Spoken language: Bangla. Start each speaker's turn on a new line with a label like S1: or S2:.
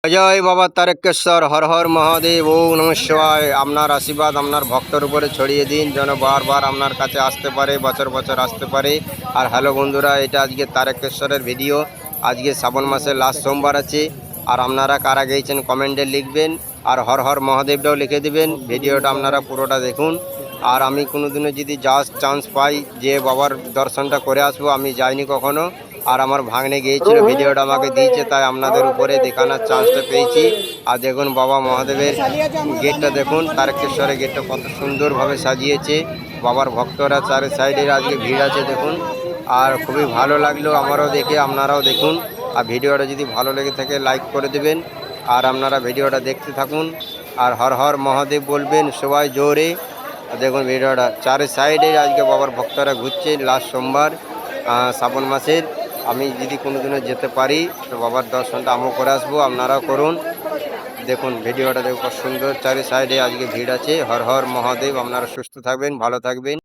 S1: জয় বাবা তারকেশ্বর, হর হর মহাদেব, ওম নমঃ শিবায়। আপনার আশীর্বাদ আপনার ভক্তর উপরে ছড়িয়ে দিন, যেন বারবার আপনার কাছে আসতে পারে, বছর বছর আসতে পারে। আর হ্যালো বন্ধুরা, এটা আজকে তারকেশ্বরের ভিডিও। আজকে শ্রাবণ মাসের লাস্ট সোমবার আছে। আর আপনারা কারা গেছেন কমেন্টে লিখবেন, আর হর হর মহাদেবটাও লিখে দিবেন। ভিডিওটা আপনারা পুরোটা দেখুন। আর আমি কোনোদিনও যদি যাওয়ার চান্স পাই যে বাবার দর্শনটা করে আসবো, আমি যাইনি কখনো। আর আমার ভাগ্নে গিয়েছিল, ভিডিওটা আমাকে দিয়েছে, তাই আপনাদের উপরে দেখানোর চান্সটা পেয়েছি। আর দেখুন বাবা মহাদেবের গেটটা দেখুন, তারকেশ্বরের গেটটা কত সুন্দরভাবে সাজিয়েছে। বাবার ভক্তরা চারি সাইডে আজকে ভিড় আছে দেখুন। আর খুবই ভালো লাগলো আমারও দেখে, আপনারাও দেখুন। আর ভিডিওটা যদি ভালো লেগে থাকে লাইক করে দেবেন। আর আপনারা ভিডিওটা দেখতে থাকুন, আর হর হর মহাদেব বলবেন সবাই জোরে। দেখুন ভিডিওটা চারি সাইডে আজকে বাবার ভক্তরা ঘুরছে লাস্ট সোমবার শ্রাবণ মাসের। আমি যদি কোনোদিনও যেতে পারি তো বাবার দর্শনটা আমিও করে আসবো, আপনারাও করুন। দেখুন ভিডিওটা দেখুন কত সুন্দর, চারি সাইডে আজকে ভিড় আছে। হর হর মহাদেব। আপনারা সুস্থ থাকবেন, ভালো থাকবেন।